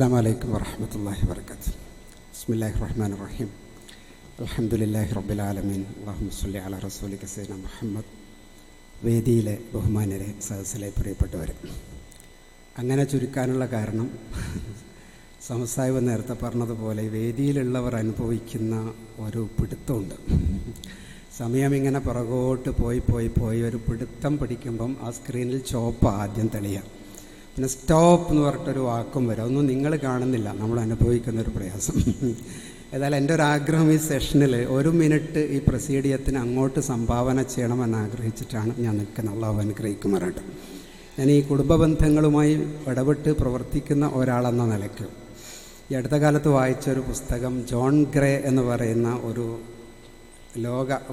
അസ്സലാമു അലൈക്കും വറഹ്മത്തുള്ളാഹി വബറകാതുഹു. ബിസ്മില്ലാഹിർ റഹ്മാനിർ റഹീം. അൽഹംദുലില്ലാഹി റബ്ബിൽ ആലമീൻ. അല്ലാഹുമ്മ സ്വല്ലി അലാ റസൂലിക സയ്യിദനാ മുഹമ്മദ്. വേദിയിലെ ബഹുമാന്യരെ, സദസ്സിലെ പ്രിയപ്പെട്ടവരെ, അങ്ങനെ ചുരുക്കാനുള്ള കാരണം സമസാഹിബ് നേരത്തെ പറഞ്ഞതുപോലെ വേദിയിലുള്ളവർ അനുഭവിക്കുന്ന ഒരു പിടുത്തമുണ്ട്. സമയം ഇങ്ങനെ പുറകോട്ട് പോയി ഒരു പിടുത്തം പിടിക്കുമ്പം ആ സ്ക്രീനിൽ ചുവപ്പ് ആദ്യം തെളിയാം, പിന്നെ സ്റ്റോപ്പ് എന്ന് പറഞ്ഞിട്ടൊരു വാക്കും വരും. അതൊന്നും നിങ്ങൾ കാണുന്നില്ല, നമ്മൾ അനുഭവിക്കുന്നൊരു പ്രയാസം. ഏതായാലും എൻ്റെ ഒരു ആഗ്രഹം ഈ സെഷനിൽ 1 മിനിറ്റ് ഈ പ്രസീഡിയത്തിന് അങ്ങോട്ട് സംഭാവന ചെയ്യണമെന്ന് ആഗ്രഹിച്ചിട്ടാണ് ഞാൻ നിൽക്കുന്നത്. അള്ളാഹു അനുഗ്രഹിക്കുമാറാകട്ടെ. ഞാൻ ഈ കുടുംബ ബന്ധങ്ങളുമായി ഇടപെട്ട് പ്രവർത്തിക്കുന്ന ഒരാളെന്ന നിലയ്ക്ക് ഈ അടുത്ത കാലത്ത് വായിച്ചൊരു പുസ്തകം, ജോൺ ഗ്രേ എന്ന് പറയുന്ന ഒരു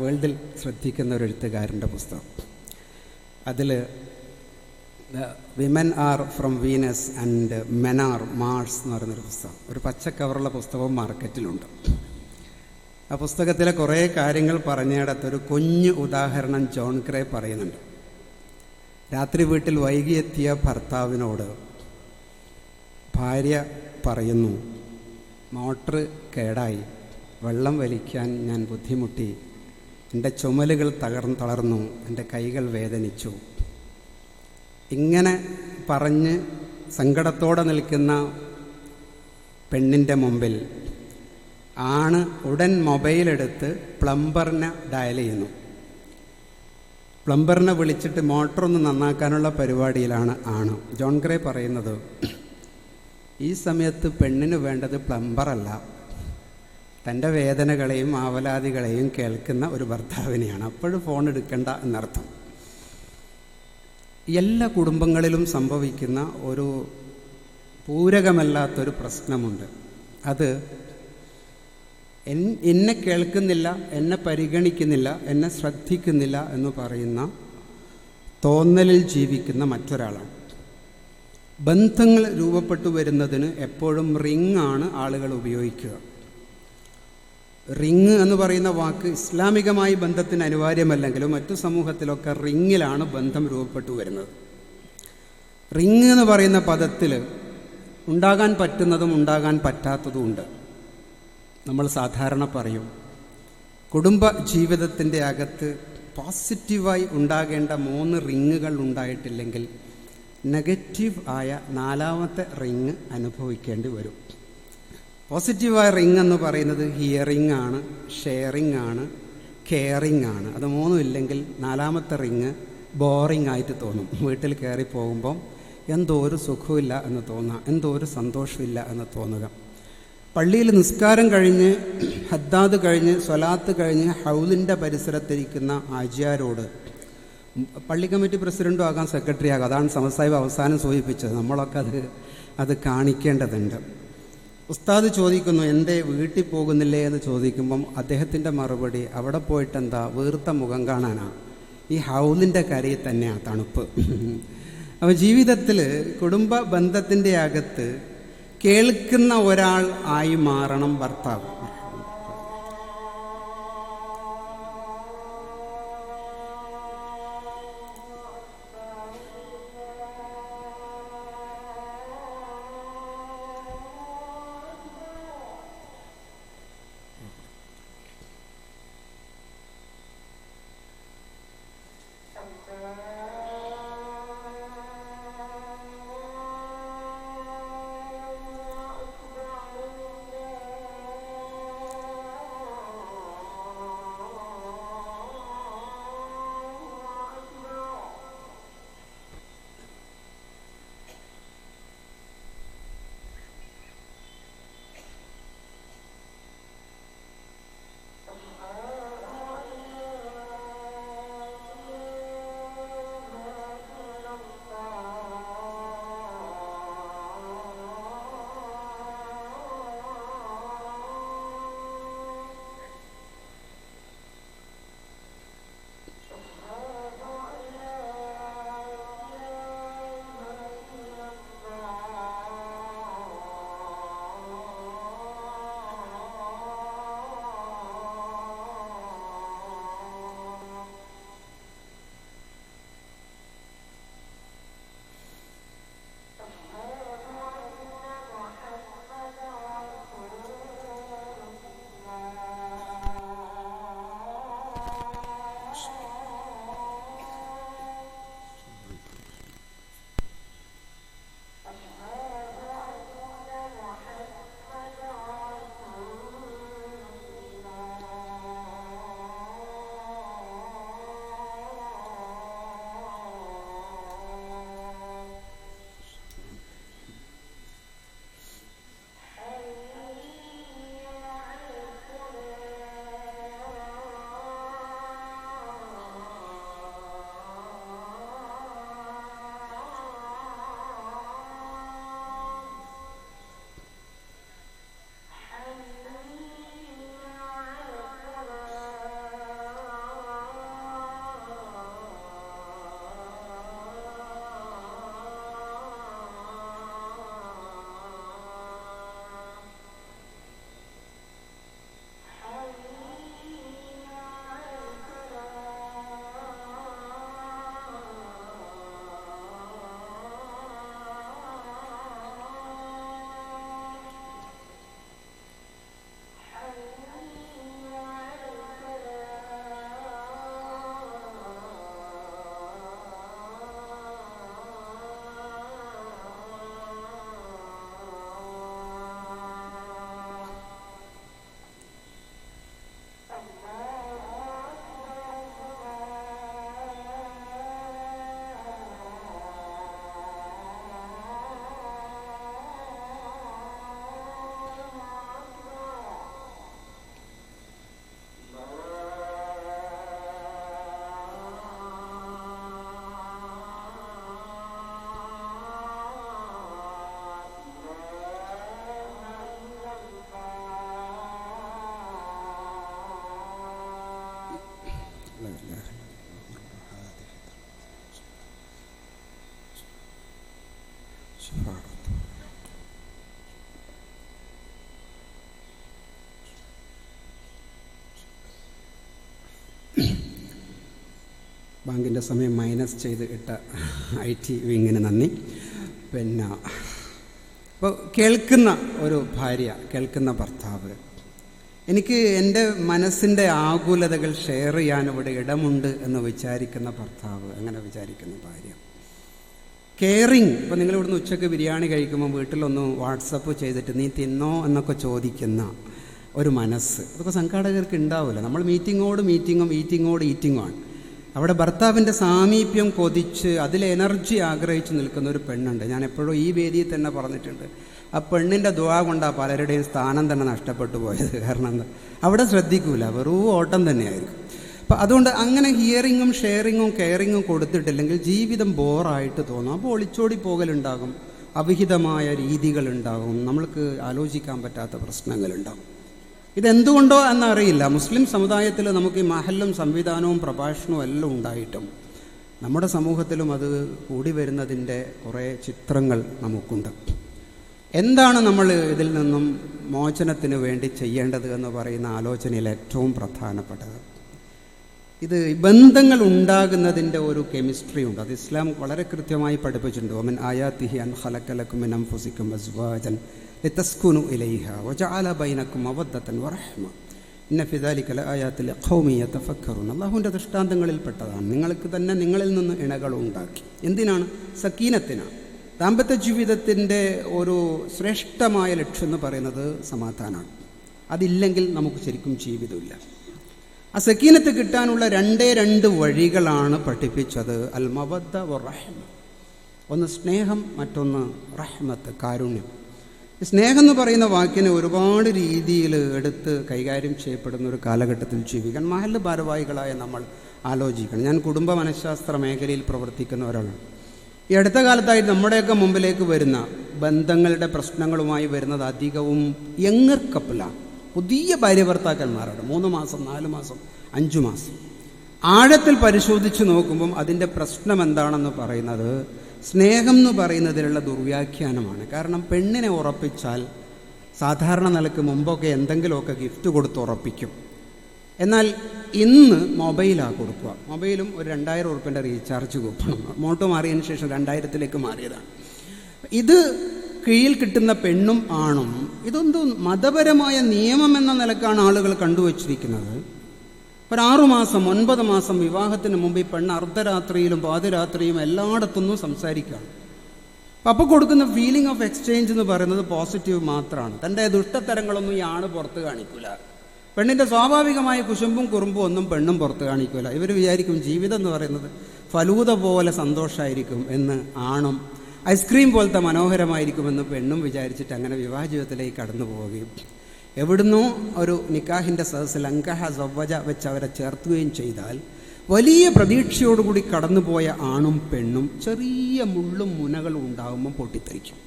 വേൾഡിൽ ശ്രദ്ധിക്കുന്ന ഒരു എഴുത്തുകാരൻ്റെ പുസ്തകം. അതിൽ women are from Venus and men are Mars എന്ന് പറയുന്നൊരു പുസ്തകം, ഒരു പച്ച കവറുള്ള പുസ്തകവും മാർക്കറ്റിലുണ്ട്. ആ പുസ്തകത്തിലെ കുറേ കാര്യങ്ങൾ പറഞ്ഞിടത്തൊരു കുഞ്ഞു ഉദാഹരണം ജോൺ ഗ്രേ പറയുന്നുണ്ട്. രാത്രി വീട്ടിൽ വൈകിയെത്തിയ ഭർത്താവിനോട് ഭാര്യ പറയുന്നു, മോട്ടർ കേടായി, വെള്ളം വലിക്കാൻ ഞാൻ ബുദ്ധിമുട്ടി, എൻ്റെ ചുമലുകൾ തളർന്നു, എൻ്റെ കൈകൾ വേദനിച്ചു. ഇങ്ങനെ പറഞ്ഞ് സങ്കടത്തോടെ നിൽക്കുന്ന പെണ്ണിൻ്റെ മുമ്പിൽ ആണ് ഉടൻ മൊബൈലെടുത്ത് പ്ലംബറിനെ ഡയൽ ചെയ്യുന്നു. പ്ലംബറിനെ വിളിച്ചിട്ട് മോട്ടറൊന്ന് നന്നാക്കാനുള്ള പരിപാടിയിലാണ് ആണ്. ജോൺ ഗ്രേ പറയുന്നത്, ഈ സമയത്ത് പെണ്ണിന് വേണ്ടത് പ്ലംബറല്ല, തൻ്റെ വേദനകളെയും ആവലാതികളെയും കേൾക്കുന്ന ഒരു ഭർത്താവിനെയാണ്. അപ്പോഴും ഫോൺ എടുക്കണ്ട എന്നർത്ഥം. എല്ലാ കുടുംബങ്ങളിലും സംഭവിക്കുന്ന ഒരു പൂരകമല്ലാത്തൊരു പ്രശ്നമുണ്ട്. അത് എന്നെ കേൾക്കുന്നില്ല, എന്നെ പരിഗണിക്കുന്നില്ല, എന്നെ ശ്രദ്ധിക്കുന്നില്ല എന്ന് പറയുന്ന തോന്നലിൽ ജീവിക്കുന്ന മറ്റൊരാളാണ്. ബന്ധങ്ങൾ രൂപപ്പെട്ടു വരുന്നതിന് എപ്പോഴും റിങ്ങാണ് ആളുകൾ ഉപയോഗിക്കുക. റിങ് എന്ന് പറയുന്ന വാക്ക് ഇസ്ലാമികമായി ബന്ധത്തിന് അനിവാര്യമല്ലെങ്കിലും മറ്റു സമൂഹത്തിലൊക്കെ റിങ്ങിലാണ് ബന്ധം രൂപപ്പെട്ടു വരുന്നത്. റിങ് എന്ന് പറയുന്ന പദത്തിൽ ഉണ്ടാകാൻ പറ്റുന്നതും ഉണ്ടാകാൻ പറ്റാത്തതും ഉണ്ട്. നമ്മൾ സാധാരണ പറയും, കുടുംബ ജീവിതത്തിൻ്റെ അകത്ത് പോസിറ്റീവായി ഉണ്ടാകേണ്ട 3 റിങ്ങുകൾ ഉണ്ടായിട്ടില്ലെങ്കിൽ നെഗറ്റീവ് ആയ 4ാമത്തെ റിങ് അനുഭവിക്കേണ്ടി വരും. പോസിറ്റീവായ റിങ് എന്ന് പറയുന്നത് ഹിയറിംഗ് ആണ്, ഷെയറിംഗ് ആണ്, കെയറിംഗ് ആണ്. അത് 3 ഇല്ലെങ്കിൽ 4ാമത്തെ റിങ് ബോറിംഗ് ആയിട്ട് തോന്നും. വീട്ടിൽ കയറി പോകുമ്പം എന്തോ ഒരു സുഖമില്ല എന്ന് തോന്നുക, എന്തോ ഒരു സന്തോഷമില്ല എന്ന് തോന്നുക. പള്ളിയിൽ നിസ്കാരം കഴിഞ്ഞ് ഹദ്ദാദ് കഴിഞ്ഞ് സ്വലാത്ത് കഴിഞ്ഞ് ഹൗലിൻ്റെ പരിസരത്തിരിക്കുന്ന ആജിയാരോട്, പള്ളി കമ്മിറ്റി പ്രസിഡൻറ്റും ആകാം, സെക്രട്ടറി ആകാം, അതാണ് സമസാഹിബ് അവസാനം സൂചിപ്പിച്ചത്. നമ്മളൊക്കെ അത് കാണിക്കേണ്ടതുണ്ട്. ഉസ്താദ് ചോദിക്കുന്നു, എൻ്റെ വീട്ടിൽ പോകുന്നില്ലേ എന്ന് ചോദിക്കുമ്പം അദ്ദേഹത്തിൻ്റെ മറുപടി, അവിടെ പോയിട്ടെന്താ, വീർത്ത മുഖം കാണാനാ, ഈ ഹൗലിൻ്റെ കരയിൽ തന്നെയാണ് തണുപ്പ്. അപ്പോൾ ജീവിതത്തിൽ കുടുംബ ബന്ധത്തിൻ്റെ അകത്ത് കേൾക്കുന്ന ഒരാൾ ആയി മാറണം ഭർത്താവ്. ബാങ്കിൻ്റെ സമയം മൈനസ് ചെയ്ത് ഇട്ട IT വിങ്ങിന് നന്ദി. പിന്നെ ഇപ്പോൾ കേൾക്കുന്ന ഒരു ഭാര്യ, കേൾക്കുന്ന ഭർത്താവ്, എനിക്ക് എൻ്റെ മനസ്സിൻ്റെ ആകുലതകൾ ഷെയർ ചെയ്യാൻ ഇവിടെ ഇടമുണ്ട് എന്ന് വിചാരിക്കുന്ന ഭർത്താവ്, അങ്ങനെ വിചാരിക്കുന്ന ഭാര്യ, കെയറിങ്. ഇപ്പോൾ നിങ്ങളിവിടുന്ന് ഉച്ചയ്ക്ക് ബിരിയാണി കഴിക്കുമ്പോൾ വീട്ടിലൊന്ന് വാട്സപ്പ് ചെയ്തിട്ട് നീ തിന്നോ എന്നൊക്കെ ചോദിക്കുന്ന ഒരു മനസ്സ്, അതൊക്കെ സംഘാടകർക്ക് ഉണ്ടാവില്ല. നമ്മൾ ഈറ്റിങ്ങുമാണ്. അവിടെ ഭർത്താവിൻ്റെ സാമീപ്യം കൊതിച്ച് അതിൽ എനർജി ആഗ്രഹിച്ച് നിൽക്കുന്ന ഒരു പെണ്ണുണ്ട്. ഞാൻ എപ്പോഴും ഈ വേദിയിൽ തന്നെ പറഞ്ഞിട്ടുണ്ട്, ആ പെണ്ണിൻ്റെ ദുആ കൊണ്ടാണ് പലരുടെയും സ്ഥാനം തന്നെ നഷ്ടപ്പെട്ടു പോയത്. കാരണം എന്താ, അവിടെ ശ്രദ്ധിക്കൂല, വെറും ഓട്ടം തന്നെയായിരിക്കും. അപ്പം അതുകൊണ്ട് അങ്ങനെ ഹിയറിങ്ങും ഷെയറിങ്ങും കെയറിങ്ങും കൊടുത്തിട്ടില്ലെങ്കിൽ ജീവിതം ബോറായിട്ട് തോന്നും. അപ്പോൾ ഒളിച്ചോടി പോകലുണ്ടാകും, അവിഹിതമായ രീതികളുണ്ടാകും, നമ്മൾക്ക് ആലോചിക്കാൻ പറ്റാത്ത പ്രശ്നങ്ങളുണ്ടാകും. ഇതെന്തുകൊണ്ടോ എന്നറിയില്ല, മുസ്ലിം സമുദായത്തിൽ നമുക്ക് ഈ മഹല്ലും സംവിധാനവും പ്രഭാഷണവും എല്ലാം ഉണ്ടായിട്ടും നമ്മുടെ സമൂഹത്തിലും അത് കൂടി വരുന്നതിൻ്റെ കുറേ ചിത്രങ്ങൾ നമുക്കുണ്ട്. എന്താണ് നമ്മൾ ഇതിൽ നിന്നും മോചനത്തിന് വേണ്ടി ചെയ്യേണ്ടത് എന്ന് പറയുന്ന ആലോചനയിൽ ഏറ്റവും പ്രധാനപ്പെട്ടത്, ഇത് ബന്ധങ്ങൾ ഉണ്ടാകുന്നതിൻ്റെ ഒരു കെമിസ്ട്രി ഉണ്ട്. അത് ഇസ്ലാം വളരെ കൃത്യമായി പഠിപ്പിച്ചിട്ടുണ്ട്. ഒമൻ ആയാത്തിഹി അൻ ഖലഖ ലക്കും മിൻ അൻഫുസിക്കും അസ്വാജൻ ലിതസ്കുനു ഇലൈഹാ വജഅല ബൈനക്കും മവദ്ദതൻ വറഹ്മ ഇന്ന ഫി ദാലിക ലആയാതിൻ ലിഖൗമി യതഫക്കറൂൻ. അല്ലാഹുവിൻ്റെ ദൃഷ്ടാന്തങ്ങളിൽപ്പെട്ടതാണ്. നിങ്ങൾക്ക് തന്നെ നിങ്ങളിൽ നിന്ന് ഇണകൾ ഉണ്ടാക്കി. എന്തിനാണ്? സക്കീനത്തിനാണ്. ദാമ്പത്യ ജീവിതത്തിൻ്റെ ഒരു ശ്രേഷ്ഠമായ ലക്ഷ്യം എന്ന് പറയുന്നത് സമാധാനമാണ്. അതില്ലെങ്കിൽ നമുക്ക് ശരിക്കും ജീവിതമില്ല. ആ സക്കീനത്ത് കിട്ടാനുള്ള രണ്ട് വഴികളാണ് പഠിപ്പിച്ചത്. അൽ മവദ്ദ വ റഹ്മ. ഒന്ന് സ്നേഹം, മറ്റൊന്ന് റഹ്മത്ത്, കാരുണ്യം. സ്നേഹം എന്ന് പറയുന്ന വാക്കിനെ ഒരുപാട് രീതിയിൽ എടുത്ത് കൈകാര്യം ചെയ്യപ്പെടുന്ന ഒരു കാലഘട്ടത്തിൽ ജീവിക്കാൻ മഹല്ല് ഭാരവാഹികളായ നമ്മൾ ആലോചിക്കണം. ഞാൻ കുടുംബ മനഃശാസ്ത്ര മേഖലയിൽ പ്രവർത്തിക്കുന്ന ഒരാളാണ്. ഈ അടുത്ത കാലത്തായി നമ്മുടെയൊക്കെ മുമ്പിലേക്ക് വരുന്ന ബന്ധങ്ങളുടെ പ്രശ്നങ്ങളുമായി വരുന്നത് അധികവും യങ്ങർ കപ്പിളാണ്. പുതിയ ഭാര്യ ഭർത്താക്കന്മാരാണ്. 3 മാസം, 4 മാസം, 5 മാസം. ആഴത്തിൽ പരിശോധിച്ച് നോക്കുമ്പം അതിൻ്റെ പ്രശ്നം എന്താണെന്ന് പറയുന്നത് സ്നേഹം എന്ന് പറയുന്നതിലുള്ള ദുർവ്യാഖ്യാനമാണ്. കാരണം പെണ്ണിനെ ഉറപ്പിച്ചാൽ സാധാരണ നിലക്ക് മുമ്പൊക്കെ എന്തെങ്കിലുമൊക്കെ ഗിഫ്റ്റ് കൊടുത്ത് ഉറപ്പിക്കും. എന്നാൽ ഇന്ന് മൊബൈലാണ് കൊടുക്കുക. മൊബൈലും ഒരു 2000 ഉറുപ്പിൻ്റെ റീചാർജ് കൂപ്പണം. മോട്ടോ മാറിയതിന് ശേഷം 2000-ലേക്ക് മാറിയതാണ്. ഇത് കീഴിൽ കിട്ടുന്ന പെണ്ണും ആണും ഇതെന്തോ മതപരമായ നിയമം എന്ന നിലക്കാണ് ആളുകൾ കണ്ടുവച്ചിരിക്കുന്നത്. ഒരു 6 മാസം 9 മാസം വിവാഹത്തിന് മുമ്പ് ഈ പെണ്ണ് അർദ്ധരാത്രിയിലും പാതിരാത്രിയും എല്ലായിടത്തുനിന്നും സംസാരിക്കുകയാണ്. അപ്പോൾ കൊടുക്കുന്ന ഫീലിംഗ് ഓഫ് എക്സ്ചേഞ്ച് എന്ന് പറയുന്നത് പോസിറ്റീവ് മാത്രമാണ്. തൻ്റെ ദുഷ്ടത്തരങ്ങളൊന്നും ഈ ആണ് പുറത്ത് കാണിക്കില്ല. പെണ്ണിൻ്റെ സ്വാഭാവികമായ കുശുമ്പും കുറുമ്പും ഒന്നും പെണ്ണും പുറത്ത് കാണിക്കില്ല. ഇവർ വിചാരിക്കും ജീവിതം എന്ന് പറയുന്നത് ഫലൂദ പോലെ സന്തോഷമായിരിക്കും എന്ന് ആണും ഐസ്ക്രീം പോലത്തെ മനോഹരമായിരിക്കുമെന്ന് പെണ്ണും വിചാരിച്ചിട്ട് അങ്ങനെ വിവാഹ ജീവിതത്തിലേക്ക് കടന്നു പോവുകയും എവിടുന്നോ ഒരു നിക്കാഹിൻ്റെ സദസ്സിൽ അങ്കഹ സവ്വജ വെച്ച് അവരെ ചേർത്തുകയും ചെയ്താൽ വലിയ പ്രതീക്ഷയോടുകൂടി കടന്നുപോയ ആണും പെണ്ണും ചെറിയ മുള്ളും മുനകളും ഉണ്ടാകുമ്പോൾ പൊട്ടിത്തെറിക്കും.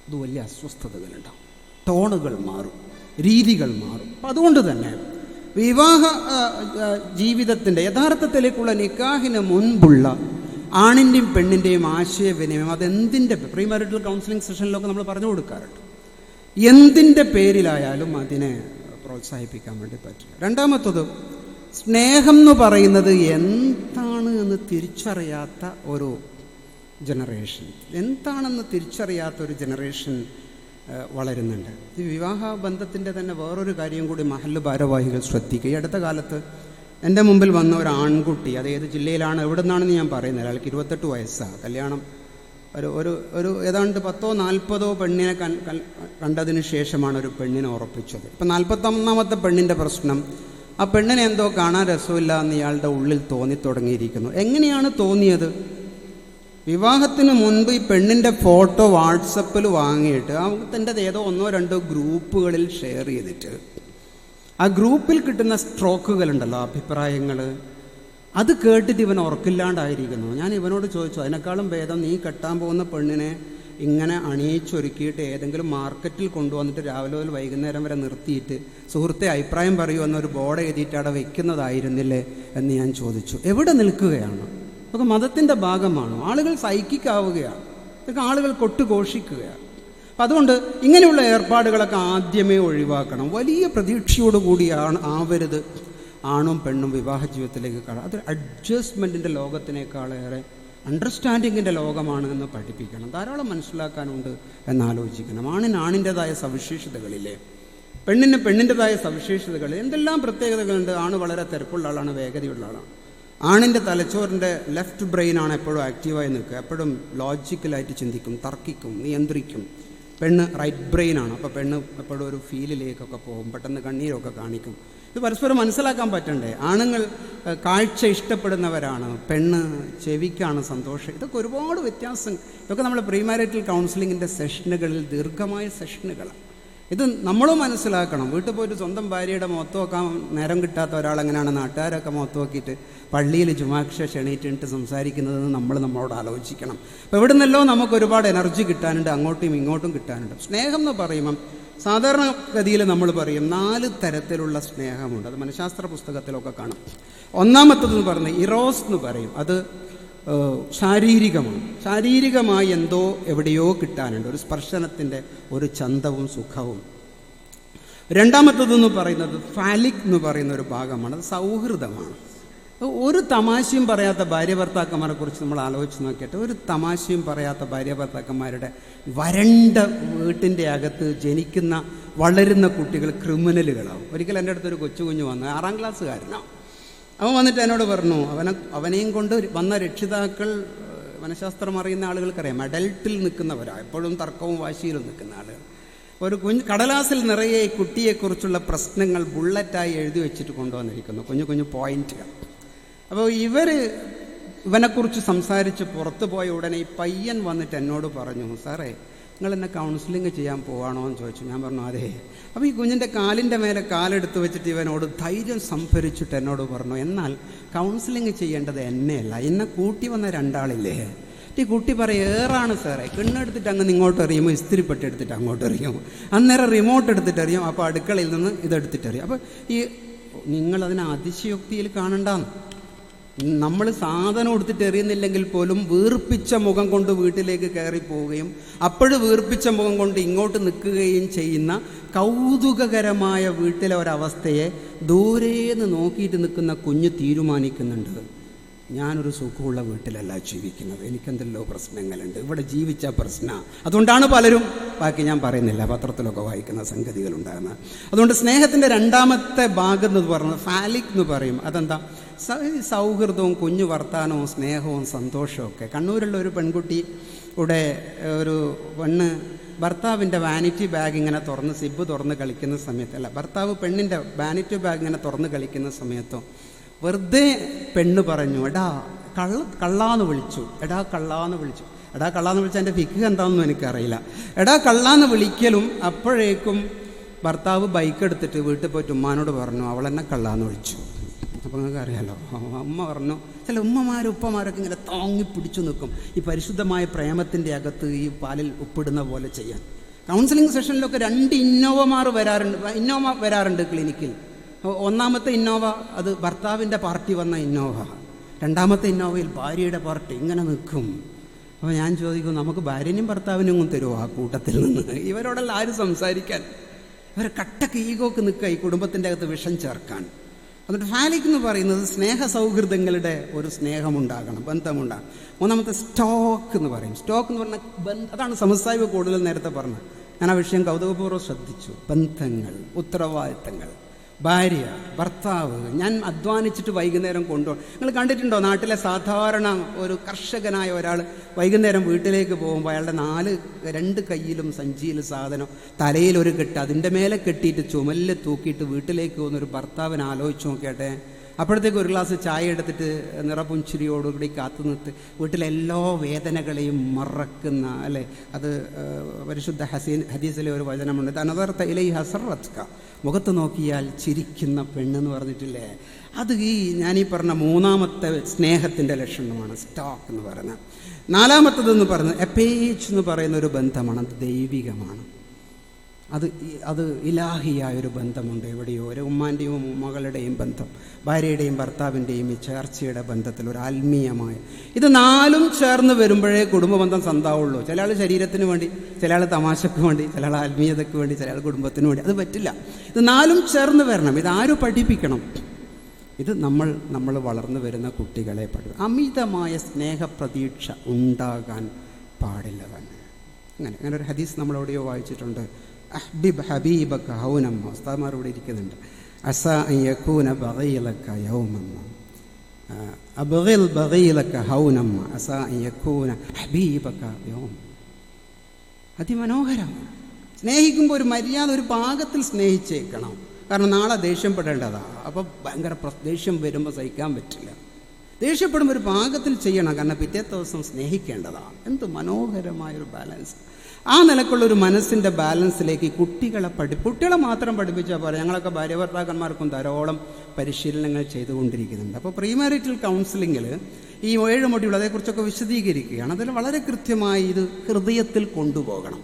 ഇത് വലിയ അസ്വസ്ഥതകളുണ്ടാകും, ടോണുകൾ മാറും, രീതികൾ മാറും. അപ്പം അതുകൊണ്ട് തന്നെ വിവാഹ ജീവിതത്തിൻ്റെ യഥാർത്ഥത്തിലേക്കുള്ള നിക്കാഹിന് മുൻപുള്ള ആണിൻ്റെയും പെണ്ണിൻ്റെയും ആശയവിനിമയം അതെന്തിൻ്റെ പ്രീ മാരിറ്റൽ കൗൺസിലിംഗ് സെഷനിലൊക്കെ നമ്മൾ പറഞ്ഞു കൊടുക്കാറുണ്ട്. എന്തിൻ്റെ പേരിലായാലും അതിനെ പ്രോത്സാഹിപ്പിക്കാൻ വേണ്ടി പറ്റില്ല. രണ്ടാമത്തത് സ്നേഹം എന്ന് പറയുന്നത് എന്താണ് എന്ന് തിരിച്ചറിയാത്ത ഒരു ജനറേഷൻ, എന്താണെന്ന് തിരിച്ചറിയാത്ത ഒരു ജനറേഷൻ വളരുന്നുണ്ട്. ഈ വിവാഹ ബന്ധത്തിൻ്റെ തന്നെ വേറൊരു കാര്യം കൂടി മഹല്ല് ഭാരവാഹികൾ ശ്രദ്ധിക്കുക. ഈ അടുത്ത കാലത്ത് എൻ്റെ മുമ്പിൽ വന്ന ഒരു ആൺകുട്ടി, അത് ഏത് ജില്ലയിലാണ് എവിടെ നിന്നാണെന്ന് ഞാൻ പറയുന്നില്ല, അയാൾക്ക് 28 വയസ്സാണ്. കല്യാണം ഒരു ഏതാണ്ട് 10-40 പെണ്ണിനെ കണ്ടതിന് ശേഷമാണ് ഒരു പെണ്ണിനെ ഉറപ്പിച്ചത്. ഇപ്പം 41ാമത്തെ പെണ്ണിൻ്റെ പ്രശ്നം, ആ പെണ്ണിനെ എന്തോ കാണാൻ രസമില്ല എന്ന് ഇയാളുടെ ഉള്ളിൽ തോന്നിത്തുടങ്ങിയിരിക്കുന്നു. എങ്ങനെയാണ് തോന്നിയത്? വിവാഹത്തിന് മുൻപ് ഈ പെണ്ണിൻ്റെ ഫോട്ടോ വാട്സപ്പിൽ വാങ്ങിയിട്ട് തൻ്റെ ഏതോ 1-2 ഗ്രൂപ്പുകളിൽ ഷെയർ ചെയ്തിട്ട് ആ ഗ്രൂപ്പിൽ കിട്ടുന്ന സ്ട്രോക്കുകളുണ്ടല്ലോ, അഭിപ്രായങ്ങൾ, അത് കേട്ടിട്ട് ഇവൻ ഉറക്കില്ലാണ്ടായിരിക്കുന്നു. ഞാൻ ഇവനോട് ചോദിച്ചു, അതിനേക്കാളും ഭേദം നീ കെട്ടാൻ പോകുന്ന പെണ്ണിനെ ഇങ്ങനെ അണിയിച്ചൊരുക്കിയിട്ട് ഏതെങ്കിലും മാർക്കറ്റിൽ കൊണ്ടുവന്നിട്ട് രാവിലെ മുതൽ വൈകുന്നേരം വരെ നിർത്തിയിട്ട് സുഹൃത്തെ അഭിപ്രായം പറയൂ എന്നൊരു ബോർഡ് എഴുതിയിട്ട് അവിടെ വെക്കുന്നതായിരുന്നില്ലേ എന്ന് ഞാൻ ചോദിച്ചു. എവിടെ നിൽക്കുകയാണ്? അതൊക്കെ മതത്തിൻ്റെ ഭാഗമാണോ? ആളുകൾ സൈക്കിക്കാവുകയാണ്, ഇതൊക്കെ ആളുകൾ കൊട്ടുഘോഷിക്കുകയാണ്. അപ്പം അതുകൊണ്ട് ഇങ്ങനെയുള്ള ഏർപ്പാടുകളൊക്കെ ആദ്യമേ ഒഴിവാക്കണം. വലിയ പ്രതീക്ഷയോടുകൂടിയാണ് ആവരുത് ആണും പെണ്ണും വിവാഹ ജീവിതത്തിലേക്ക് കാണാം. അത് അഡ്ജസ്റ്റ്മെൻറ്റിൻ്റെ ലോകത്തിനേക്കാളേറെ അണ്ടർസ്റ്റാൻഡിങ്ങിൻ്റെ ലോകമാണ് എന്ന് പഠിപ്പിക്കണം. ധാരാളം മനസ്സിലാക്കാനുണ്ട് എന്നാലോചിക്കണം. ആണിന് ആണിൻ്റെതായ സവിശേഷതകളില്ലേ, പെണ്ണിന് പെണ്ണിൻ്റെതായ സവിശേഷതകൾ, എന്തെല്ലാം പ്രത്യേകതകളുണ്ട്. ആണ് വളരെ തിരക്കുള്ള ആളാണ്, വേഗതയുള്ള ആളാണ്. ആണിൻ്റെ തലച്ചോറിൻ്റെ ലെഫ്റ്റ് ബ്രെയിനാണ് എപ്പോഴും ആക്റ്റീവായി നിൽക്കുക, എപ്പോഴും ലോജിക്കലായിട്ട് ചിന്തിക്കും, തർക്കിക്കും, നിയന്ത്രിക്കും. പെണ്ണ് റൈറ്റ് ബ്രെയിനാണ്. അപ്പോൾ പെണ്ണ് എപ്പോഴും ഒരു ഫീലിലേക്കൊക്കെ പോകും, പെട്ടെന്ന് കണ്ണീരൊക്കെ കാണിക്കും. ഇത് പരസ്പരം മനസ്സിലാക്കാൻ പറ്റണ്ടേ. ആണുങ്ങൾ കാഴ്ച ഇഷ്ടപ്പെടുന്നവരാണ്, പെണ്ണ് ചെവിക്കാണ് സന്തോഷം. ഇതൊക്കെ ഒരുപാട് വ്യത്യാസം. ഇതൊക്കെ നമ്മൾ പ്രീമാരിറ്റൽ കൗൺസിലിങ്ങിൻ്റെ സെഷനുകളിൽ ദീർഘമായ സെഷനുകളാണ്. ഇത് നമ്മളും മനസ്സിലാക്കണം. വീട്ടിൽ പോയിട്ട് സ്വന്തം ഭാര്യയുടെ മുഖത്ത് നോക്കാൻ നേരം കിട്ടാത്ത ഒരാളെങ്ങനെയാണ് നാട്ടുകാരൊക്കെ മുഖത്ത് നോക്കിയിട്ട് പള്ളിയിൽ ജുമാക്ഷ ക്ഷണിയിട്ടിട്ട് സംസാരിക്കുന്നതെന്ന് നമ്മളോട് ആലോചിക്കണം. അപ്പോൾ ഇവിടെ നിന്നല്ലോ നമുക്ക് ഒരുപാട് എനർജി കിട്ടാനുണ്ട്, അങ്ങോട്ടും ഇങ്ങോട്ടും കിട്ടാനുണ്ട്. സ്നേഹം എന്ന് പറയുമ്പം സാധാരണഗതിയിൽ നമ്മൾ പറയും 4 തരത്തിലുള്ള സ്നേഹമുണ്ട്. അത് മനഃശാസ്ത്ര പുസ്തകത്തിലൊക്കെ കാണും. ഒന്നാമത്തതെന്ന് പറഞ്ഞ് ഇറോസ് എന്ന് പറയും. അത് ശാരീരികമാണ്. ശാരീരികമായി എന്തോ എവിടെയോ കിട്ടാനുണ്ട്, ഒരു സ്പർശനത്തിൻ്റെ ഒരു ചന്തവും സുഖവും. രണ്ടാമത്തതെന്ന് പറയുന്നത് ഫാലിക് എന്ന് പറയുന്ന ഒരു ഭാഗമാണ്. അത് സൗഹൃദമാണ്. ഒരു തമാശയും പറയാത്ത ഭാര്യ ഭർത്താക്കന്മാരെ കുറിച്ച് നമ്മൾ ആലോചിച്ച് നോക്കിയിട്ട്, ഒരു തമാശയും പറയാത്ത ഭാര്യ ഭർത്താക്കന്മാരുടെ വരണ്ട വീട്ടിൻ്റെ അകത്ത് ജനിക്കുന്ന വളരുന്ന കുട്ടികൾ ക്രിമിനലുകളാവും. ഒരിക്കൽ എൻ്റെ അടുത്തൊരു കൊച്ചു കുഞ്ഞു വന്നു, 6ാം ക്ലാസ്സുകാരനാണ്. അവൻ വന്നിട്ട് എന്നോട് പറഞ്ഞു, അവനെയും കൊണ്ട് വന്ന രക്ഷിതാക്കൾ, മനഃശാസ്ത്രം അറിയുന്ന ആളുകൾക്കറിയാം, അഡൽട്ടിൽ നിൽക്കുന്നവരാണ്, എപ്പോഴും തർക്കവും വാശിയിലും നിൽക്കുന്ന ആളുകൾ. ഒരു കടലാസിൽ നിറയെ ഈ കുട്ടിയെക്കുറിച്ചുള്ള പ്രശ്നങ്ങൾ ബുള്ളറ്റായി എഴുതി വെച്ചിട്ട് കൊണ്ടുവന്നിരിക്കുന്നു, കുഞ്ഞു കുഞ്ഞു പോയിന്റുകൾ. അപ്പോൾ ഇവനെക്കുറിച്ച് സംസാരിച്ച് പുറത്തു പോയ ഉടനെ ഈ പയ്യൻ വന്നിട്ട് എന്നോട് പറഞ്ഞു, സാറേ നിങ്ങൾ എന്നെ കൗൺസിലിംഗ് ചെയ്യാൻ പോവാണോ എന്ന് ചോദിച്ചു. ഞാൻ പറഞ്ഞു അതെ. അപ്പോൾ ഈ കുഞ്ഞിൻ്റെ കാലിൻ്റെ മേലെ കാലെടുത്ത് വെച്ചിട്ട് ഇവനോട് ധൈര്യം സംഭരിച്ചിട്ട് എന്നോട് പറഞ്ഞു, എന്നാൽ കൗൺസിലിംഗ് ചെയ്യേണ്ടത് എന്നെയല്ല, എന്നെ കൂട്ടി വന്ന 2 ആളില്ലേ. ഈ കുട്ടി പറയും, ഏറാണ് സാറേ, കിണ്ണെടുത്തിട്ട് അങ്ങ് ഇങ്ങോട്ട് എറിയുമ്പോൾ ഇസ്തിരിപ്പെട്ട് എടുത്തിട്ട് അങ്ങോട്ട് എറിയും, അന്നേരം റിമോട്ട് എടുത്തിട്ട് എറിയും, അപ്പോൾ അടുക്കളയിൽ നിന്ന് ഇതെടുത്തിട്ട് എറിയും. അപ്പോൾ ഈ നിങ്ങളതിനെ അതിശയോക്തിയിൽ കാണണ്ടാന്ന്. നമ്മൾ സാധനം എടുത്തിട്ട് എറിയുന്നില്ലെങ്കിൽ പോലും വീർപ്പിച്ച മുഖം കൊണ്ട് വീട്ടിലേക്ക് കയറി പോവുകയും അപ്പോഴും വീർപ്പിച്ച മുഖം കൊണ്ട് ഇങ്ങോട്ട് നിൽക്കുകയും ചെയ്യുന്ന കൗതുകകരമായ വീട്ടിലെ ഒരവസ്ഥയെ ദൂരേന്ന് നോക്കിയിട്ട് നിൽക്കുന്ന കുഞ്ഞ് തീരുമാനിക്കുന്നുണ്ട്, ഞാനൊരു സുഖമുള്ള വീട്ടിലല്ല ജീവിക്കുന്നത്, എനിക്കെന്തെല്ലോ പ്രശ്നങ്ങളുണ്ട്, ഇവിടെ ജീവിച്ച പ്രശ്നമാണ്. അതുകൊണ്ടാണ് പലരും, ബാക്കി ഞാൻ പറയുന്നില്ല, പത്രത്തിലൊക്കെ വായിക്കുന്ന സംഗതികളുണ്ടാകുന്നത്. അതുകൊണ്ട് സ്നേഹത്തിൻ്റെ രണ്ടാമത്തെ ഭാഗം എന്ന് പറയുന്നത് ഫാലിക് എന്ന് പറയും. അതെന്താ? സൗഹൃദവും കുഞ്ഞു വർത്താനവും സ്നേഹവും സന്തോഷവും ഒക്കെ. കണ്ണൂരുള്ള ഒരു പെൺകുട്ടിയുടെ ഒരു പെണ്ണ് ഭർത്താവിൻ്റെ വാനിറ്റി ബാഗ് ഇങ്ങനെ തുറന്ന് സിബ് തുറന്ന് കളിക്കുന്ന സമയത്ത്, ഭർത്താവ് പെണ്ണിൻ്റെ വാനിറ്റി ബാഗ് ഇങ്ങനെ തുറന്ന് കളിക്കുന്ന സമയത്തോ വെറുതെ പെണ്ണ് പറഞ്ഞു, എടാ കള്ളാന്ന് വിളിച്ചു. എടാ കള്ളാന്ന് വിളിച്ചാൽ എൻ്റെ ഫിക്ക് എന്താണെന്നും എനിക്കറിയില്ല. എടാ കള്ളാന്ന് വിളിക്കലും അപ്പോഴേക്കും ഭർത്താവ് ബൈക്ക് എടുത്തിട്ട് വീട്ടിൽ പോയിട്ട് ഉമ്മാനോട് പറഞ്ഞു, അവളെന്നെ കള്ളാന്ന് വിളിച്ചു. അപ്പോൾ നിങ്ങൾക്ക് അറിയാലോ, അമ്മ പറഞ്ഞു. ചില ഉമ്മമാരും ഉപ്പമാരൊക്കെ ഇങ്ങനെ താങ്ങി പിടിച്ചു നിൽക്കും ഈ പരിശുദ്ധമായ പ്രേമത്തിൻ്റെ അകത്ത് ഈ പാലിൽ ഉപ്പിടുന്ന പോലെ ചെയ്യാൻ. കൗൺസിലിംഗ് സെഷനിലൊക്കെ 2 ഇന്നോവ വരാറുണ്ട് ക്ലിനിക്കിൽ. ഒന്നാമത്തെ ഇന്നോവ അത് ഭർത്താവിൻ്റെ പാർട്ടി വന്ന ഇന്നോവ, രണ്ടാമത്തെ ഇന്നോവയിൽ ഭാര്യയുടെ പാർട്ടി ഇങ്ങനെ നിൽക്കും. അപ്പോൾ ഞാൻ ചോദിക്കും, നമുക്ക് ഭാര്യനും ഭർത്താവിനും ഒന്നും തരുമോ ആ കൂട്ടത്തിൽ നിന്ന്? ഇവരോടെല്ലാം ആരും സംസാരിക്കാൻ? ഇവരെ കട്ടക്ക് ഈഗോക്ക് നിൽക്കുക ഈ കുടുംബത്തിൻ്റെ അകത്ത് വിഷം ചേർക്കാൻ. എന്നിട്ട് ഫാലിക് എന്ന് പറയുന്നത് സ്നേഹ സൗഹൃദങ്ങളുടെ ഒരു സ്നേഹമുണ്ടാകണം, ബന്ധമുണ്ടാകണം. മൂന്നാമത്തെ സ്റ്റോക്ക് എന്ന് പറയും. സ്റ്റോക്ക് എന്ന് പറഞ്ഞാൽ അതാണ് സമസ്തായിവ് കൂടുതൽ നേരത്തെ പറഞ്ഞത്. ഞാൻ ആ വിഷയം കൗതുകപൂർവ്വം ശ്രദ്ധിച്ചു. ബന്ധങ്ങൾ, ഉത്തരവാദിത്തങ്ങൾ, ഭാര്യ, ഭർത്താവ്. ഞാൻ അധ്വാനിച്ചിട്ട് വൈകുന്നേരം കൊണ്ടുപോകും. നിങ്ങൾ കണ്ടിട്ടുണ്ടോ നാട്ടിലെ സാധാരണ ഒരു കർഷകനായ ഒരാൾ വൈകുന്നേരം വീട്ടിലേക്ക് പോകുമ്പോൾ അയാളുടെ 2 കയ്യിലും സഞ്ചിയിൽ സാധനം, തലയിലൊരു കെട്ട്, അതിൻ്റെ മേലെ കെട്ടിയിട്ട് ചുമലിൽ തൂക്കിയിട്ട് വീട്ടിലേക്ക് പോകുന്നൊരു ഭർത്താവിനെ ആലോചിച്ച് നോക്കിയാട്ടെ. അപ്പോഴത്തേക്ക് ഒരു ഗ്ലാസ് ചായ എടുത്തിട്ട് നിറപുഞ്ചിരിയോടുകൂടി കാത്തു നിർത്തി വീട്ടിലെല്ലാ വേദനകളെയും മറക്കുന്ന, അല്ലേ? അത് പരിശുദ്ധ ഹദീസിലെ ഒരു വചനമുണ്ട്, തനദർത്ത ഇലൈഹ സർറത്ക, മുഖത്ത് നോക്കിയാൽ ചിരിക്കുന്ന പെണ്ണെന്ന് പറഞ്ഞിട്ടില്ലേ? അത് ഞാനീ പറഞ്ഞ മൂന്നാമത്തെ സ്നേഹത്തിൻ്റെ ലക്ഷണമാണ് സ്റ്റോക്ക് എന്ന് പറയുന്നത്. നാലാമത്തതെന്ന് പറയുന്നത് എപ്പേച്ച് എന്ന് പറയുന്ന ഒരു ബന്ധമാണ്. അത് ദൈവികമാണ്. അത് ഇലാഹിയായൊരു ബന്ധമുണ്ട്. എവിടെയോ ഒരു ഉമ്മാൻ്റെയും മകളുടെയും ബന്ധം, ഭാര്യയുടെയും ഭർത്താവിൻ്റെയും ഈ ചേർച്ചയുടെ ബന്ധത്തിൽ ഒരു ആത്മീയമായ ഇത് 4ഉം ചേർന്ന് വരുമ്പോഴേ കുടുംബബന്ധം സന്താവുള്ളൂ. ചില ആൾ ശരീരത്തിന് വേണ്ടി, ചില ആൾ തമാശക്ക് വേണ്ടി, ചില ആൾ ആത്മീയതയ്ക്ക് വേണ്ടി, ചില ആൾ കുടുംബത്തിന് വേണ്ടി. അത് പറ്റില്ല. ഇത് 4ഉം ചേർന്ന് വരണം. ഇതാരും പഠിപ്പിക്കണം? ഇത് നമ്മൾ വളർന്നു വരുന്ന കുട്ടികളെ അമിതമായ സ്നേഹപ്രതീക്ഷ ഉണ്ടാകാൻ പാടില്ല തന്നെ. അങ്ങനെ ഒരു ഹദീസ് നമ്മളെവിടെയോ വായിച്ചിട്ടുണ്ട്. അഹ്ബിബ് ഹബീബക ഹൗനമ്മ. ഉസ്താദ്മാരോട് ഇരിക്കുന്നുണ്ട്. അസാ അൻ യകൂന ബഗീലക യൗമമ്മ അബ്ഗിൽ ബഗീലക ഹൗനമ്മ അസാ അൻ യകൂന ഹബീബക യൗമ. അതിമനോഹരമാണ്. സ്നേഹിക്കുമ്പോൾ ഒരു മര്യാദ, ഒരു പാകത്തിൽ സ്നേഹിച്ചേക്കണം. കാരണം നാളെ ദേഷ്യപ്പെടേണ്ടതാണ്. അപ്പോൾ ഭയങ്കര ദേഷ്യം വരുമ്പോൾ സഹിക്കാൻ പറ്റില്ല. ദേഷ്യപ്പെടുമ്പോൾ ഒരു പാകത്തിൽ ചെയ്യണം. കാരണം പിറ്റേത്തെ ദിവസം സ്നേഹിക്കേണ്ടതാണ്. എന്ത് മനോഹരമായൊരു ബാലൻസ്. ആ നിലക്കുള്ളൊരു മനസ്സിൻ്റെ ബാലൻസിലേക്ക് കുട്ടികളെ മാത്രം പഠിപ്പിച്ചാൽ പോരാ. ഞങ്ങളൊക്കെ ഭാര്യഭർത്താക്കന്മാർക്കും ധാരാളം പരിശീലനങ്ങൾ ചെയ്തുകൊണ്ടിരിക്കുന്നുണ്ട്. അപ്പോൾ പ്രീമാരിറ്റൽ കൗൺസിലിങ്ങിൽ ഈ 7 മൊഡ്യൂൾ അതേക്കുറിച്ചൊക്കെ വിശദീകരിക്കുകയാണ്. അതിൽ വളരെ കൃത്യമായി ഇത് ഹൃദയത്തിൽ കൊണ്ടുപോകണം.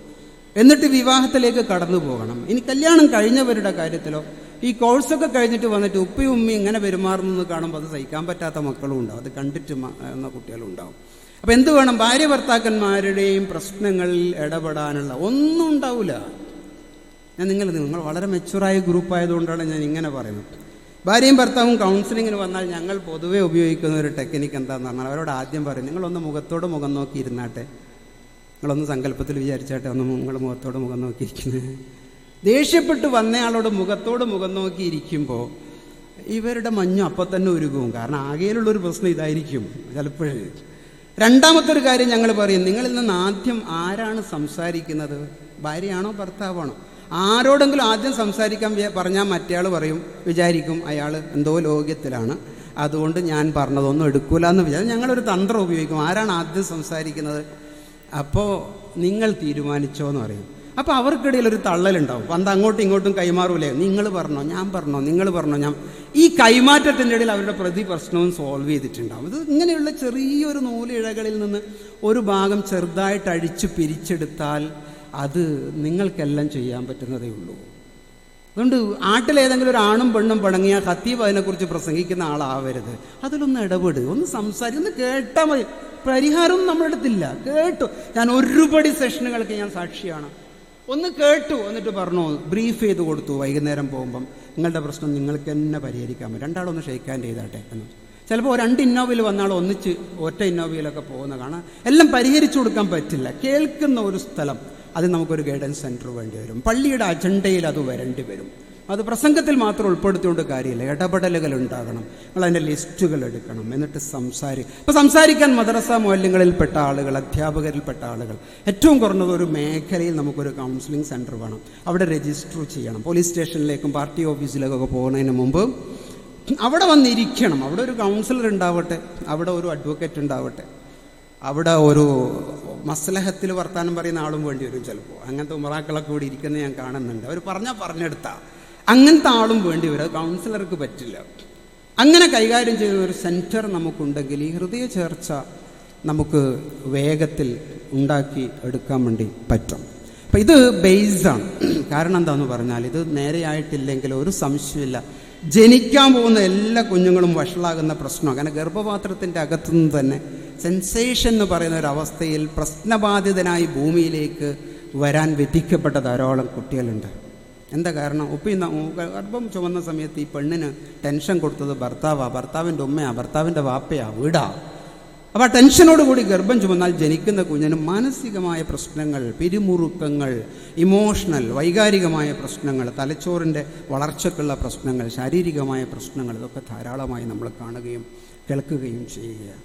എന്നിട്ട് വിവാഹത്തിലേക്ക് കടന്നു പോകണം. ഇനി കല്യാണം കഴിഞ്ഞവരുടെ കാര്യത്തിലോ ഈ കോഴ്സൊക്കെ കഴിഞ്ഞിട്ട് വന്നിട്ട് ഉപ്പയും ഉമ്മയും ഇങ്ങനെ പെരുമാറുന്നത് കാണുമ്പോൾ അത് സഹിക്കാൻ പറ്റാത്ത മക്കളും ഉണ്ടാവും. അത് കണ്ടിട്ട് എന്ന കുട്ടികളും ഉണ്ടാവും. അപ്പോൾ എന്ത് വേണം? ഭാര്യ ഭർത്താക്കന്മാരുടെയും പ്രശ്നങ്ങളിൽ ഇടപെടാനുള്ള ഒന്നും ഉണ്ടാവില്ല. നിങ്ങൾ വളരെ മെച്ചുറായ ഗ്രൂപ്പായതുകൊണ്ടാണ് ഞാൻ ഇങ്ങനെ പറയുന്നത്. ഭാര്യയും ഭർത്താവും കൗൺസിലിങ്ങിന് വന്നാൽ ഞങ്ങൾ പൊതുവെ ഉപയോഗിക്കുന്ന ഒരു ടെക്നിക്ക് എന്താണെന്ന് പറഞ്ഞാൽ അവരോട് ആദ്യം പറയും, നിങ്ങളൊന്ന് മുഖത്തോട് മുഖം നോക്കി ഇരുന്നാട്ടെ, നിങ്ങളൊന്ന് സങ്കല്പത്തിൽ വിചാരിച്ചാട്ടെ, ഒന്ന് നിങ്ങൾ മുഖത്തോട് മുഖം നോക്കിയിരിക്കുന്നത്. ദേഷ്യപ്പെട്ട് വന്നയാളോട് മുഖത്തോട് മുഖം നോക്കിയിരിക്കുമ്പോൾ ഇവരുടെ മഞ്ഞ് അപ്പം തന്നെ ഉരുകും. കാരണം ആകെയിലുള്ളൊരു പ്രശ്നം ഇതായിരിക്കും ചിലപ്പോഴേ. രണ്ടാമത്തെ ഒരു കാര്യം ഞങ്ങൾ പറയും, നിങ്ങളിൽ നിന്ന് ആദ്യം ആരാണ് സംസാരിക്കുന്നത്? ഭാര്യയാണോ ഭർത്താവാണോ? ആരോടെങ്കിലും ആദ്യം സംസാരിക്കാൻ പറഞ്ഞാൽ മറ്റേയാൾ വിചാരിക്കും അയാൾ എന്തോ ലോകത്തിലാണ്, അതുകൊണ്ട് ഞാൻ പറഞ്ഞതൊന്നും എടുക്കൂല എന്ന് വിചാരിക്കും. ഞങ്ങളൊരു തന്ത്രം ഉപയോഗിക്കും. ആരാണ് ആദ്യം സംസാരിക്കുന്നത്? അപ്പോൾ നിങ്ങൾ തീരുമാനിച്ചോ എന്ന് പറയും. അപ്പോൾ അവർക്കിടയിൽ ഒരു തള്ളലുണ്ടാവും. പന്ത് അങ്ങോട്ടും ഇങ്ങോട്ടും കൈമാറൂലേ, നിങ്ങൾ പറഞ്ഞോ ഞാൻ പറഞ്ഞോ നിങ്ങൾ പറഞ്ഞോ ഞാൻ. ഈ കൈമാറ്റത്തിൻ്റെ ഇടയിൽ അവരുടെ പ്രശ്നവും സോൾവ് ചെയ്തിട്ടുണ്ടാവും. ഇത് ഇങ്ങനെയുള്ള ചെറിയൊരു നൂലിഴകളിൽ നിന്ന് ഒരു ഭാഗം ചെറുതായിട്ട് അഴിച്ച് പിരിച്ചെടുത്താൽ അത് നിങ്ങൾക്കെല്ലാം ചെയ്യാൻ പറ്റുന്നതേ ഉള്ളൂ. അതുകൊണ്ട് ആട്ടിലേതെങ്കിലും ഒരു ആണും പെണ്ണും പടങ്ങിയ ഖത്തീബ് അതിനെക്കുറിച്ച് പ്രസംഗിക്കുന്ന ആളാവരുത്. അതിലൊന്ന് ഇടപെടുക, ഒന്ന് ഒന്ന് കേട്ടാൽ മതി. പരിഹാരം നമ്മുടെ അടുത്തില്ല. കേട്ടു. ഞാൻ ഒരുപടി സെഷനുകൾക്ക് ഞാൻ സാക്ഷിയാണ്. ഒന്ന് കേട്ടു, എന്നിട്ട് പറഞ്ഞു, ബ്രീഫ് ചെയ്ത് കൊടുത്തു. വൈകുന്നേരം പോകുമ്പം നിങ്ങളുടെ പ്രശ്നം നിങ്ങൾക്ക് തന്നെ പരിഹരിക്കാൻ പറ്റും, രണ്ടാളൊന്ന് ഷെയ്ക്ക് ഹാൻഡ് ചെയ്താട്ടെ എന്ന്. ചിലപ്പോൾ 2 ഇന്നോവയിൽ വന്നാൾ ഒന്നിച്ച് ഒറ്റ ഇന്നോവയിലൊക്കെ പോകുന്ന കാണാൻ. എല്ലാം പരിഹരിച്ചു കൊടുക്കാൻ പറ്റില്ല. കേൾക്കുന്ന ഒരു സ്ഥലം, അതിന് നമുക്കൊരു ഗൈഡൻസ് സെൻറ്റർ വേണ്ടി വരും. പള്ളിയുടെ അജണ്ടയിൽ അത് വരേണ്ടി വരും. അത് പ്രസംഗത്തിൽ മാത്രം ഉൾപ്പെടുത്തിക്കൊണ്ട് കാര്യമില്ല. ഇടപെടലുകൾ ഉണ്ടാകണം. നമ്മളതിൻ്റെ ലിസ്റ്റുകൾ എടുക്കണം. എന്നിട്ട് ഇപ്പോൾ സംസാരിക്കാൻ മദ്രസ മുഅല്ലിങ്ങളിൽപ്പെട്ട ആളുകൾ, അധ്യാപകരിൽപ്പെട്ട ആളുകൾ, ഏറ്റവും കുറഞ്ഞത് ഒരു മേഖലയിൽ നമുക്കൊരു കൗൺസിലിംഗ് സെൻറ്റർ വേണം. അവിടെ രജിസ്റ്റർ ചെയ്യണം. പോലീസ് സ്റ്റേഷനിലേക്കും പാർട്ടി ഓഫീസിലേക്കൊക്കെ പോകുന്നതിന് മുമ്പ് അവിടെ വന്നിരിക്കണം. അവിടെ ഒരു കൗൺസിലർ ഉണ്ടാവട്ടെ, അവിടെ ഒരു അഡ്വക്കേറ്റ് ഉണ്ടാവട്ടെ, അവിടെ ഒരു മസ്ലഹത്തിൽ വർത്താനം പറയുന്ന ആളും വേണ്ടി വരും. ചിലപ്പോൾ അങ്ങനത്തെ ഉമറാക്കളൊക്കെ കൂടി ഇരിക്കുന്നത് ഞാൻ കാണുന്നുണ്ട്. അവർ പറഞ്ഞെടുത്താൽ അങ്ങനത്തെ ആളും വേണ്ടി വരും. അത് കൗൺസിലർക്ക് പറ്റില്ല. അങ്ങനെ കൈകാര്യം ചെയ്യുന്ന ഒരു സെൻറ്റർ നമുക്കുണ്ടെങ്കിൽ ഈ ഹൃദയ ചേർച്ച നമുക്ക് വേഗത്തിൽ ഉണ്ടാക്കി എടുക്കാൻ വേണ്ടി പറ്റും. അപ്പം ഇത് ബേസാണ്. കാരണം എന്താണെന്ന് പറഞ്ഞാൽ ഇത് നേരെയായിട്ടില്ലെങ്കിൽ ഒരു സംശയമില്ല, ജനിക്കാൻ പോകുന്ന എല്ലാ കുഞ്ഞുങ്ങളും വഷളാകുന്ന പ്രശ്നമാണ്. കാരണം ഗർഭപാത്രത്തിൻ്റെ അകത്തുനിന്ന് തന്നെ സെൻസേഷൻ എന്ന് പറയുന്ന ഒരവസ്ഥയിൽ പ്രശ്നബാധിതനായി ഭൂമിയിലേക്ക് വരാൻ വിധിക്കപ്പെട്ട ധാരാളം കുട്ടികളുണ്ട്. എന്താ കാരണം? ഗർഭം ചുമന്ന സമയത്ത് ഈ പെണ്ണിന് ടെൻഷൻ കൊടുത്തത് ഭർത്താവിൻ്റെ ഉമ്മയാ, ഭർത്താവിൻ്റെ വാപ്പയാ, വീടാ. അപ്പോൾ ആ ടെൻഷനോടുകൂടി ഗർഭം ചുമന്നാൽ ജനിക്കുന്ന കുഞ്ഞിന് മാനസികമായ പ്രശ്നങ്ങൾ, പിരിമുറുക്കങ്ങൾ, ഇമോഷണൽ വൈകാരികമായ പ്രശ്നങ്ങൾ, തലച്ചോറിൻ്റെ വളർച്ചയ്ക്കുള്ള പ്രശ്നങ്ങൾ, ശാരീരികമായ പ്രശ്നങ്ങൾ, ഇതൊക്കെ ധാരാളമായി നമ്മൾ കാണുകയും കേൾക്കുകയും ചെയ്യുകയാണ്.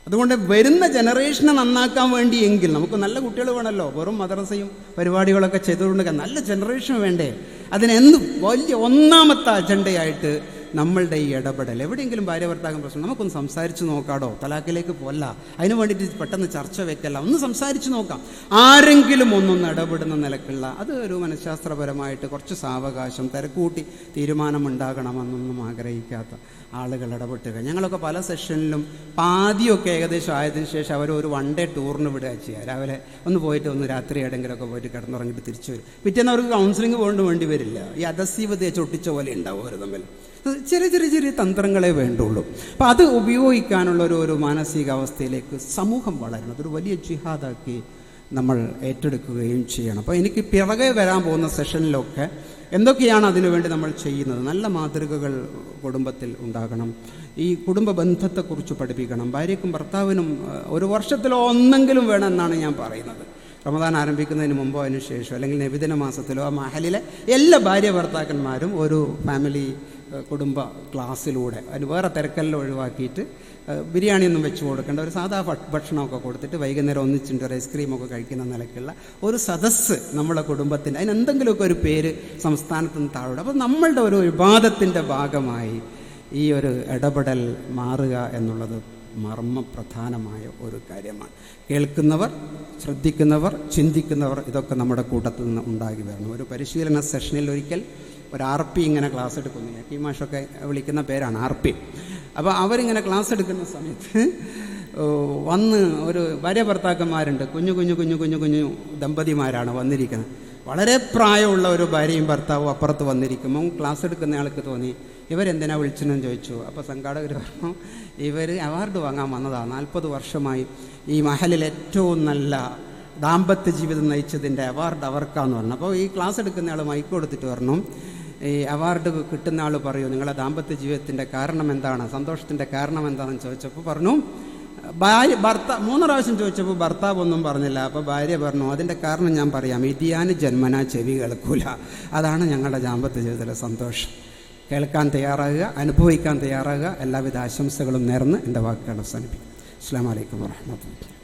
അതുകൊണ്ട് വരുന്ന ജനറേഷനെ നന്നാക്കാൻ വേണ്ടിയെങ്കിൽ നമുക്ക് നല്ല കുട്ടികൾ വേണമല്ലോ. വെറും മദ്രസയും പരിപാടികളൊക്കെ ചെയ്തുകൊണ്ട് നല്ല ജനറേഷൻ വേണ്ടേ? അതിനെന്ത് വലിയ ഒന്നാമത്തെ അജണ്ടയായിട്ട് നമ്മളുടെ ഈ ഇടപെടൽ. എവിടെയെങ്കിലും ഭാര്യ ഭർത്താക്കൻ പ്രശ്നം, നമുക്കൊന്ന് സംസാരിച്ച് നോക്കാടോ. തലാക്കിലേക്ക് പോല്ല, അതിന് വേണ്ടിയിട്ട് പെട്ടെന്ന് ചർച്ച വെക്കല്ല, ഒന്ന് സംസാരിച്ച് നോക്കാം. ആരെങ്കിലും ഒന്നൊന്ന് ഇടപെടുന്ന നിലക്കുള്ള അത് ഒരു മനഃശാസ്ത്രപരമായിട്ട് കുറച്ച് സാവകാശം, തിരക്കൂട്ടി തീരുമാനമുണ്ടാകണമെന്നൊന്നും ആഗ്രഹിക്കാത്ത ആളുകൾ ഇടപെട്ടുക. ഞങ്ങളൊക്കെ പല സെഷനിലും പാതിയൊക്കെ ഏകദേശം ആയതിനു ശേഷം അവർ ഒരു 1 ഡേ ടൂറിന് വിടുക ചെയ്യുക. രാവിലെ ഒന്ന് പോയിട്ട് ഒന്ന് രാത്രി എവിടെയെങ്കിലുമൊക്കെ പോയിട്ട് കിടന്നുറങ്ങിയിട്ട് തിരിച്ചു വരും. പിറ്റേന്ന് അവർക്ക് കൗൺസിലിംഗ് പോകേണ്ടി വേണ്ടി വരില്ല. ഈ അധസ്യവതയെ ചൊട്ടിച്ച പോലെ ഉണ്ടാവും അവർ തമ്മിൽ. ചെറിയ തന്ത്രങ്ങളെ വേണ്ടുള്ളൂ. അപ്പം അത് ഉപയോഗിക്കാനുള്ള ഒരു മാനസികാവസ്ഥയിലേക്ക് സമൂഹം വളരണം. അതൊരു വലിയ ജിഹാദാക്കി നമ്മൾ ഏറ്റെടുക്കുകയും ചെയ്യണം. അപ്പോൾ എനിക്ക് പിറകെ വരാൻ പോകുന്ന സെഷനിലൊക്കെ എന്തൊക്കെയാണ് അതിനുവേണ്ടി നമ്മൾ ചെയ്യുന്നത്? നല്ല മാതൃകകൾ കുടുംബത്തിൽ ഉണ്ടാകണം. ഈ കുടുംബ ബന്ധത്തെക്കുറിച്ച് പഠിപ്പിക്കണം. ഭാര്യയ്ക്കും ഭർത്താവിനും ഒരു വർഷത്തിലോ ഒന്നെങ്കിലും വേണമെന്നാണ് ഞാൻ പറയുന്നത്. റമദാൻ ആരംഭിക്കുന്നതിന് മുമ്പോ അതിന് ശേഷം, അല്ലെങ്കിൽ നബിദിന മാസത്തിലോ ആ മഹലിലെ എല്ലാ ഭാര്യ ഭർത്താക്കന്മാരും ഒരു ഫാമിലി കുടുംബ ക്ലാസ്സിലൂടെ, അതിന് വേറെ തിരക്കെല്ലാം ഒഴിവാക്കിയിട്ട് ബിരിയാണിയൊന്നും വെച്ച് കൊടുക്കേണ്ട, ഒരു സാധാ ഭക്ഷണമൊക്കെ കൊടുത്തിട്ട് വൈകുന്നേരം ഒന്നിച്ചിട്ട് ഒരു ഐസ്ക്രീമൊക്കെ കഴിക്കുന്ന നിലയ്ക്കുള്ള ഒരു സദസ്സ് നമ്മളെ കുടുംബത്തിൻ്റെ, അതിനെന്തെങ്കിലുമൊക്കെ ഒരു പേര് സംസ്ഥാനത്ത് നിന്ന് താഴെ. അപ്പോൾ നമ്മളുടെ ഒരു വിവാദത്തിൻ്റെ ഭാഗമായി ഈ ഒരു ഇടപെടൽ മാറുക എന്നുള്ളത് മർമ്മപ്രധാനമായ ഒരു കാര്യമാണ്. കേൾക്കുന്നവർ, ശ്രദ്ധിക്കുന്നവർ, ചിന്തിക്കുന്നവർ, ഇതൊക്കെ നമ്മുടെ കൂട്ടത്തിൽ നിന്ന് ഉണ്ടാകി വരണം. ഒരു പരിശീലന സെഷനിൽ ഒരിക്കൽ ഒരു RP ഇങ്ങനെ ക്ലാസ് എടുക്കുന്നു. ഈ മാഷൊക്കെ വിളിക്കുന്ന പേരാണ് RP. അപ്പോൾ അവരിങ്ങനെ ക്ലാസ് എടുക്കുന്ന സമയത്ത് വന്ന് ഒരു ഭാര്യ ഭർത്താക്കന്മാരുണ്ട്, കുഞ്ഞു ദമ്പതിമാരാണ് വന്നിരിക്കുന്നത്. വളരെ പ്രായമുള്ള ഒരു ഭാര്യയും ഭർത്താവും അപ്പുറത്ത് വന്നിരിക്കുമ്പോൾ ക്ലാസ് എടുക്കുന്ന ആൾക്ക് തോന്നി ഇവരെന്തിനാ വിളിച്ചെന്ന് ചോദിച്ചു. അപ്പോൾ സംഘാടകർ പറഞ്ഞു, ഇവർ അവാർഡ് വാങ്ങാൻ വന്നതാണ്. 40 വർഷമായി ഈ മഹലിൽ ഏറ്റവും നല്ല ദാമ്പത്യ ജീവിതം നയിച്ചതിൻ്റെ അവാർഡ് അവർക്കാന്ന് പറഞ്ഞു. അപ്പോൾ ഈ ക്ലാസ് എടുക്കുന്ന ആൾ മൈക്ക് കൊടുത്തിട്ട് പറഞ്ഞു, ഈ അവാർഡ് കിട്ടുന്ന ആൾ പറയൂ, നിങ്ങളെ ദാമ്പത്യ ജീവിതത്തിൻ്റെ കാരണം എന്താണ്, സന്തോഷത്തിൻ്റെ കാരണം എന്താണെന്ന് ചോദിച്ചപ്പോൾ പറഞ്ഞു, ഭർത്താവ് 3 പ്രാവശ്യം ചോദിച്ചപ്പോൾ ഭർത്താവ് ഒന്നും പറഞ്ഞില്ല. അപ്പോൾ ഭാര്യ പറഞ്ഞു, അതിൻ്റെ കാരണം ഞാൻ പറയാം, ഇതിയാന് ജന്മനാ ചെവി കേൾക്കൂല, അതാണ് ഞങ്ങളുടെ ദാമ്പത്യ ജീവിതത്തിലെ സന്തോഷം. കേൾക്കാൻ തയ്യാറാകുക, അനുഭവിക്കാൻ തയ്യാറാകുക. എല്ലാവിധ ആശംസകളും നേർന്ന് എൻ്റെ വാക്കുകൾ അവസാനിപ്പിക്കും. അസ്സലാമു അലൈക്കും വറഹ്മത്തുള്ളാഹി.